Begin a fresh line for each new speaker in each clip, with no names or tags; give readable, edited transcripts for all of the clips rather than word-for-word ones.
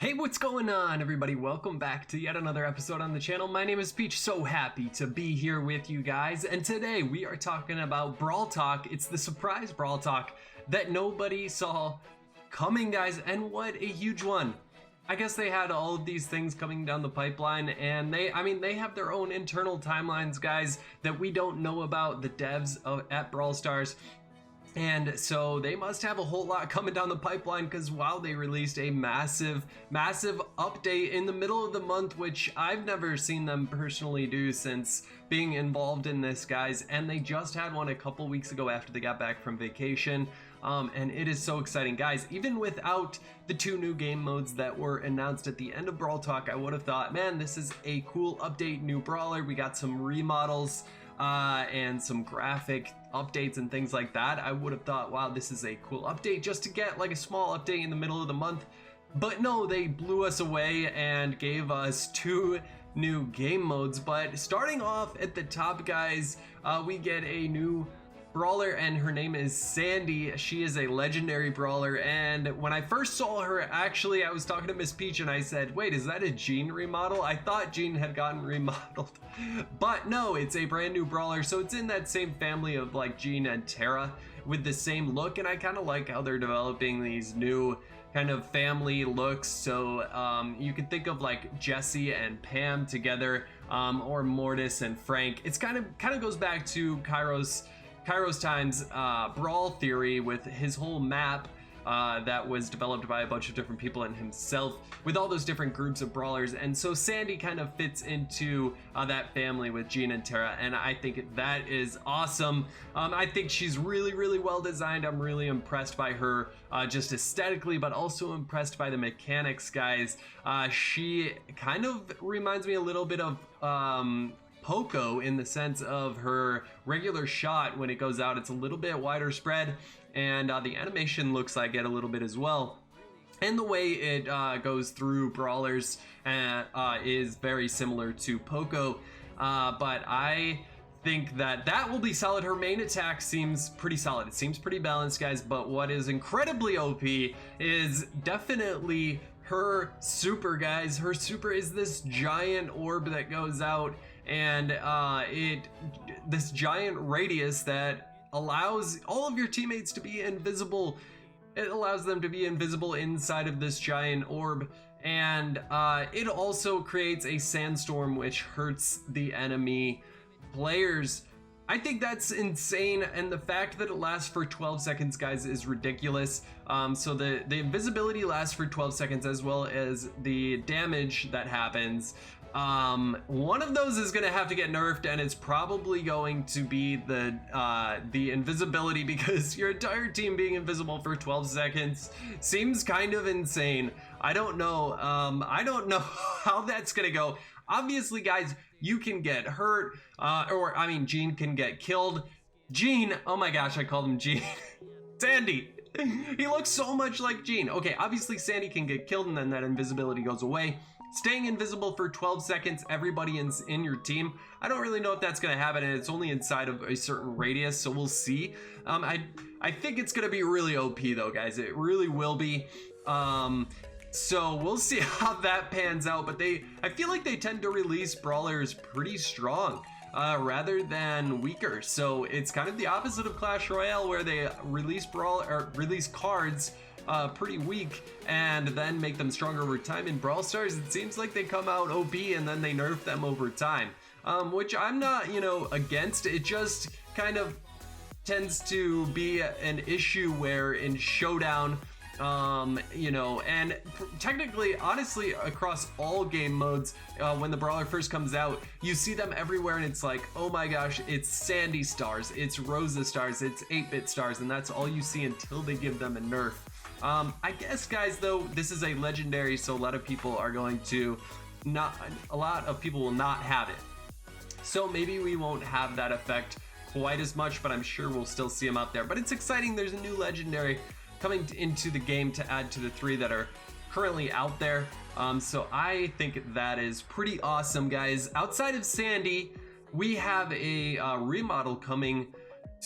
Hey, what's going on, everybody? Welcome back to yet another episode on the channel. My name is Peach, so happy to be here with you guys, and today we are talking about Brawl Talk. It's the surprise Brawl Talk that nobody saw coming, guys, and what a huge one. I guess they had all of these things coming down the pipeline, and they have their own internal timelines, guys, that we don't know about, the devs at Brawl Stars. And so they must have a whole lot coming down the pipeline, because wow, they released a massive update in the middle of the month, which I've never seen them personally do since being involved in this, guys. And they just had one a couple weeks ago after they got back from vacation. And it is so exciting, guys. Even without the two new game modes that were announced at the end of Brawl Talk, I would have thought, man, this is a cool update, new brawler. We got some remodels and some graphic updates and things like that. I would have thought, wow, this is a cool update just to get like a small update in the middle of the month. But no, they blew us away and gave us two new game modes. But starting off at the top, guys, we get a new brawler, and her name is Sandy. She is a legendary brawler, and when I first saw her, actually I was talking to Miss Peach and I said, wait, is that a Jean remodel? I thought Jean had gotten remodeled, but no, it's a brand new brawler. So it's in that same family of like Jean and Tara with the same look, and I kind of like how they're developing these new kind of family looks. So you could think of like Jesse and Pam together, or Mortis and Frank. It's kind of goes back to Kairos Time's Brawl theory with his whole map that was developed by a bunch of different people and himself with all those different groups of brawlers. And so Sandy kind of fits into that family with Jean and Tara, and I think that is awesome. I think she's really well designed. I'm really impressed by her just aesthetically, but also impressed by the mechanics, guys. She kind of reminds me a little bit of Poco in the sense of her regular shot. When it goes out, it's a little bit wider spread, and the animation looks like it a little bit as well, and the way it goes through brawlers is very similar to Poco, but I think that will be solid. Her main attack seems pretty solid. It seems pretty balanced, guys, but what is incredibly OP is definitely her super, guys. Her super is this giant orb that goes out, and this giant radius that allows all of your teammates to be invisible. It allows them to be invisible inside of this giant orb, and it also creates a sandstorm which hurts the enemy players. I think that's insane, and the fact that it lasts for 12 seconds, guys, is ridiculous. So the invisibility lasts for 12 seconds, as well as the damage that happens. One of those is going to have to get nerfed, and it's probably going to be the invisibility, because your entire team being invisible for 12 seconds seems kind of insane. I don't know how that's going to go. Obviously, guys, you can get hurt, or I mean, Jean can get killed. Jean, oh my gosh, I called him Jean. Sandy, he looks so much like Jean. Okay, obviously Sandy can get killed, and then that invisibility goes away. Staying invisible for 12 seconds, everybody in your team, I don't really know if that's going to happen, and it's only inside of a certain radius, so we'll see. I think it's going to be really OP, though, guys. It really will be. So we'll see how that pans out, but I feel like they tend to release brawlers pretty strong rather than weaker. So it's kind of the opposite of Clash Royale, where they release cards pretty weak and then make them stronger over time. In Brawl Stars, it seems like they come out OP and then they nerf them over time, which I'm not, against. It just kind of tends to be an issue where in Showdown, and technically, honestly, across all game modes, when the brawler first comes out, you see them everywhere, and it's like, oh my gosh, it's Sandy stars, it's Rosa stars, it's 8-bit stars, and that's all you see until they give them a nerf. I guess, guys, though, this is a legendary, so a lot of people will not have it. So maybe we won't have that effect quite as much, but I'm sure we'll still see them out there. But it's exciting. There's a new legendary coming into the game to add to the 3 that are currently out there. So I think that is pretty awesome, guys. Outside of Sandy, we have a remodel coming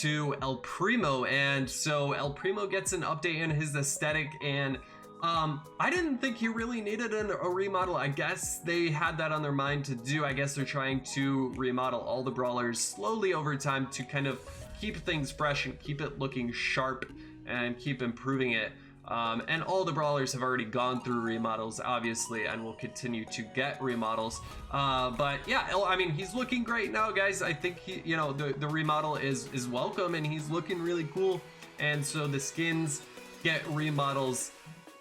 to El Primo, and so El Primo gets an update in his aesthetic, and I didn't think he really needed a remodel. I guess they had that on their mind to do. I guess they're trying to remodel all the brawlers slowly over time to kind of keep things fresh and keep it looking sharp and keep improving it. And all the brawlers have already gone through remodels, obviously, and will continue to get remodels. But yeah, I mean, he's looking great now, guys. I think he, you know, the remodel is welcome, and he's looking really cool. And so the skins get remodels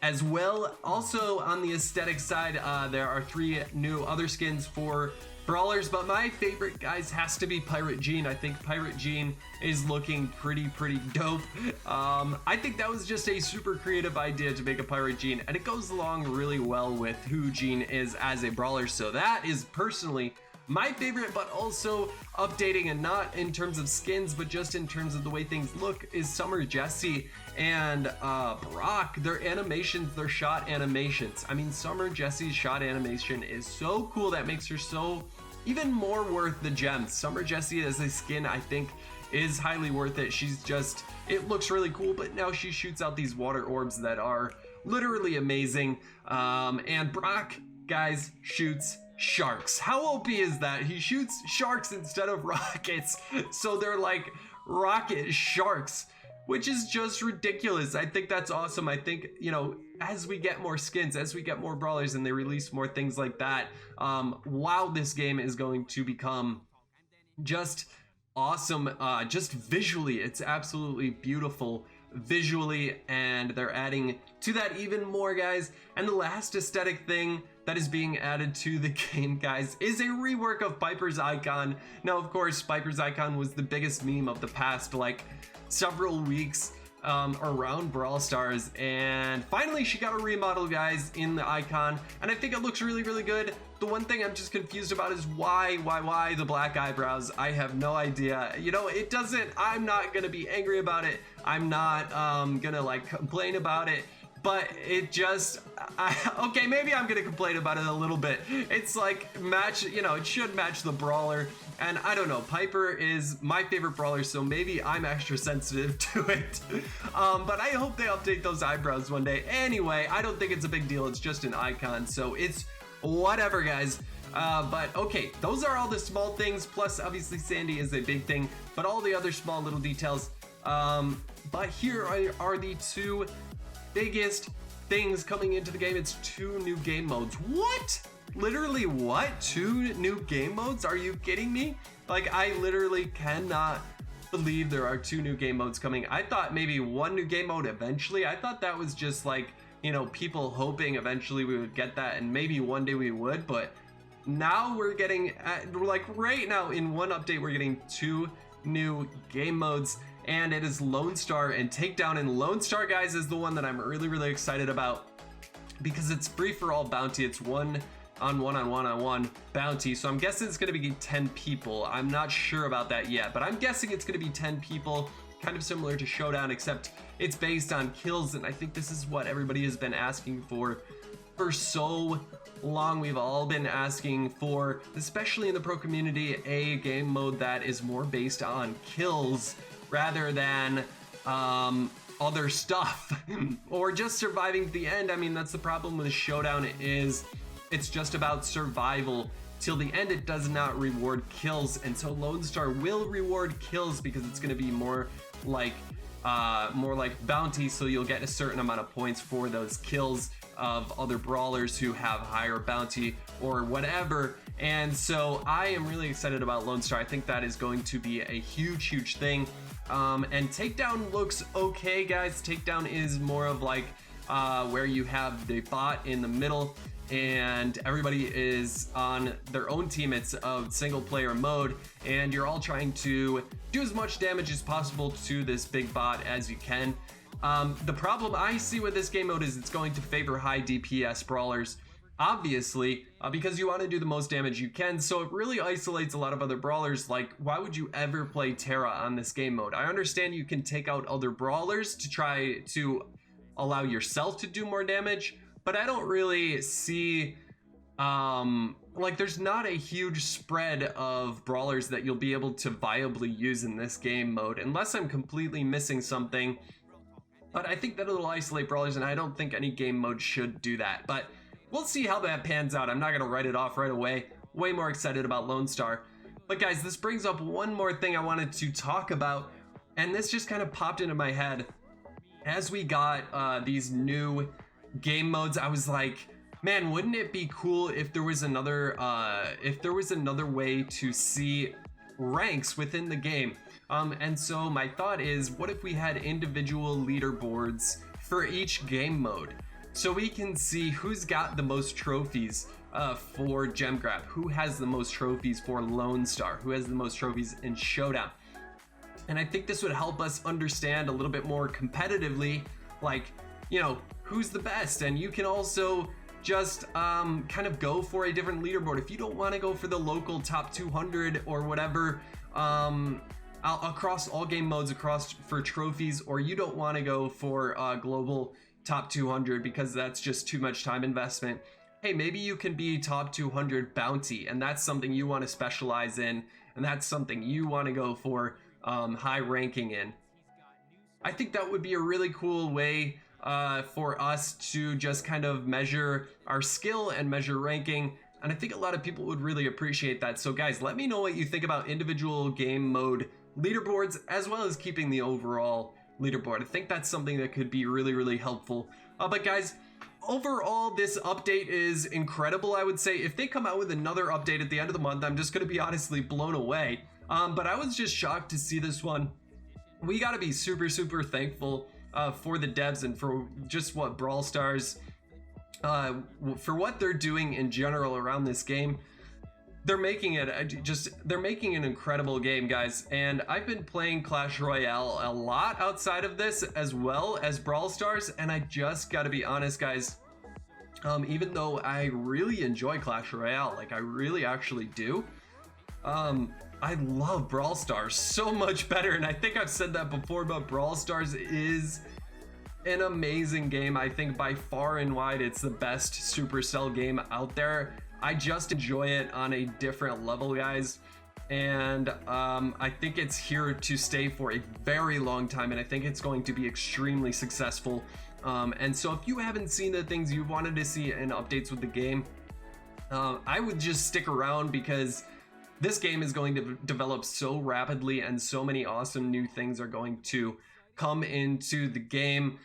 as well. Also on the aesthetic side, there are 3 new other skins for brawlers, but my favorite, guys, has to be Pirate Jean. I think Pirate Jean is looking pretty dope. I think that was just a super creative idea to make a Pirate Jean, and it goes along really well with who Jean is as a brawler. So that is personally my favorite, but also updating, and not in terms of skins, but just in terms of the way things look, is Summer Jessie and Brock. Their animations, their shot animations. I mean, Summer Jessie's shot animation is so cool. That makes her so even more worth the gems. Summer Jessie as a skin, I think, is highly worth it. She's just, it looks really cool, but now she shoots out these water orbs that are literally amazing. And Brock, guys, shoots sharks. How OP is that? He shoots sharks instead of rockets, so they're like rocket sharks, which is just ridiculous. I think that's awesome. I think, you know, as we get more skins, as we get more brawlers, and they release more things like that, wow, this game is going to become just awesome. Just visually, it's absolutely beautiful visually, and they're adding to that even more, guys. And the last aesthetic thing that is being added to the game, guys, is a rework of Piper's icon. Now, of course, Piper's icon was the biggest meme of the past, like, several weeks around Brawl Stars, and finally she got a remodel, guys, in the icon, and I think it looks really good. The one thing I'm just confused about is why the black eyebrows. I have no idea. You know, it doesn't, I'm not gonna be angry about it. I'm not gonna like complain about it, but it just, okay, maybe I'm gonna complain about it a little bit. It's like match, you know, it should match the brawler, and I don't know, Piper is my favorite brawler, so maybe I'm extra sensitive to it. But I hope they update those eyebrows one day. Anyway, I don't think it's a big deal. It's just an icon, so it's whatever, guys. But okay, those are all the small things, plus obviously Sandy is a big thing, but all the other small little details. But here are the 2 biggest things coming into the game. It's 2 new game modes. What? Literally what? 2 new game modes? Are you kidding me? Like, I literally cannot believe there are 2 new game modes coming. I thought maybe 1 new game mode eventually. I thought that was just like, you know, people hoping eventually we would get that, and maybe one day we would, but now we're getting, like right now in one update, we're getting 2 new game modes, and it is Lonestar and Takedown. And Lonestar, guys, is the one that I'm really excited about, because it's free for all bounty. It's one on one bounty, so I'm guessing it's going to be 10 people. I'm not sure about that yet, but I'm guessing it's going to be 10 people, kind of similar to Showdown, except it's based on kills, and I think this is what everybody has been asking for so long. We've all been asking for, especially in the pro community, a game mode that is more based on kills rather than other stuff or just surviving to the end. I mean, that's the problem with Showdown, is it's just about survival till the end. It does not reward kills, and so Lonestar will reward kills because it's going to be more like bounty, so you'll get a certain amount of points for those kills of other brawlers who have higher bounty or whatever. And so I am really excited about Lonestar. I think that is going to be a huge thing. And Takedown looks okay, guys. Takedown is more of like where you have the bot in the middle and everybody is on their own team. It's a single player mode, and you're all trying to do as much damage as possible to this big bot as you can. The problem I see with this game mode is it's going to favor high DPS brawlers, obviously, because you want to do the most damage you can, so it really isolates a lot of other brawlers. Like, why would you ever play Terra on this game mode? I understand you can take out other brawlers to try to allow yourself to do more damage, but I don't really see, like, there's not a huge spread of brawlers that you'll be able to viably use in this game mode, unless I'm completely missing something. but I think that it'll isolate brawlers, and I don't think any game mode should do that. But we'll see how that pans out. I'm not gonna write it off right away. Way more excited about Lone Star. But guys, this brings up one more thing I wanted to talk about, and this just kind of popped into my head. As we got these new game modes, I was like, man, wouldn't it be cool if there was another way to see ranks within the game? And so my thought is, what if we had individual leaderboards for each game mode, so we can see who's got the most trophies for gem grab, who has the most trophies for Lone Star, who has the most trophies in Showdown. And I think this would help us understand a little bit more competitively, like, you know, who's the best. And you can also just kind of go for a different leaderboard if you don't want to go for the local top 200 or whatever, across all game modes, across for trophies, or you don't want to go for global top 200 because that's just too much time investment. Hey, maybe you can be top 200 bounty, and that's something you want to specialize in, and that's something you want to go for high ranking in. I think that would be a really cool way for us to just kind of measure our skill and measure ranking, and I think a lot of people would really appreciate that. So guys, let me know what you think about individual game mode leaderboards, as well as keeping the overall leaderboard. I think that's something that could be really, really helpful. But guys, overall, this update is incredible. I would say if they come out with another update at the end of the month, I'm just going to be honestly blown away. But I was just shocked to see this one. We got to be super, super thankful for the devs and for just what Brawl Stars, for what they're doing in general around this game. They're making it they're making an incredible game, guys. And I've been playing Clash Royale a lot outside of this, as well as Brawl Stars, and I just got to be honest, guys. Even though I really enjoy Clash Royale, like I really actually do, I love Brawl Stars so much better. And I think I've said that before, but Brawl Stars is an amazing game. I think by far and wide it's the best Supercell game out there. I just enjoy it on a different level, guys, and I think it's here to stay for a very long time, and I think it's going to be extremely successful. And so if you haven't seen the things you wanted to see in updates with the game, I would just stick around, because this game is going to develop so rapidly and so many awesome new things are going to come into the game.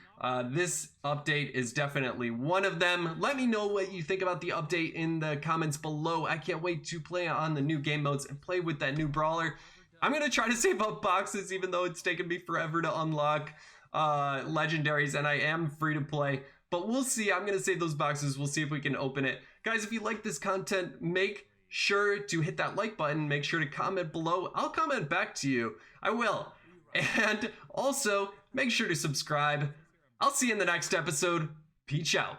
This update is definitely one of them. Let me know what you think about the update in the comments below. I can't wait to play on the new game modes and play with that new brawler. I'm gonna try to save up boxes, even though it's taken me forever to unlock legendaries, and I am free to play, but we'll see. I'm gonna save those boxes. We'll see if we can open it. Guys, if you like this content, make sure to hit that like button. Make sure to comment below. I'll comment back to you. I will. And also, make sure to subscribe. I'll see you in the next episode. Peace out.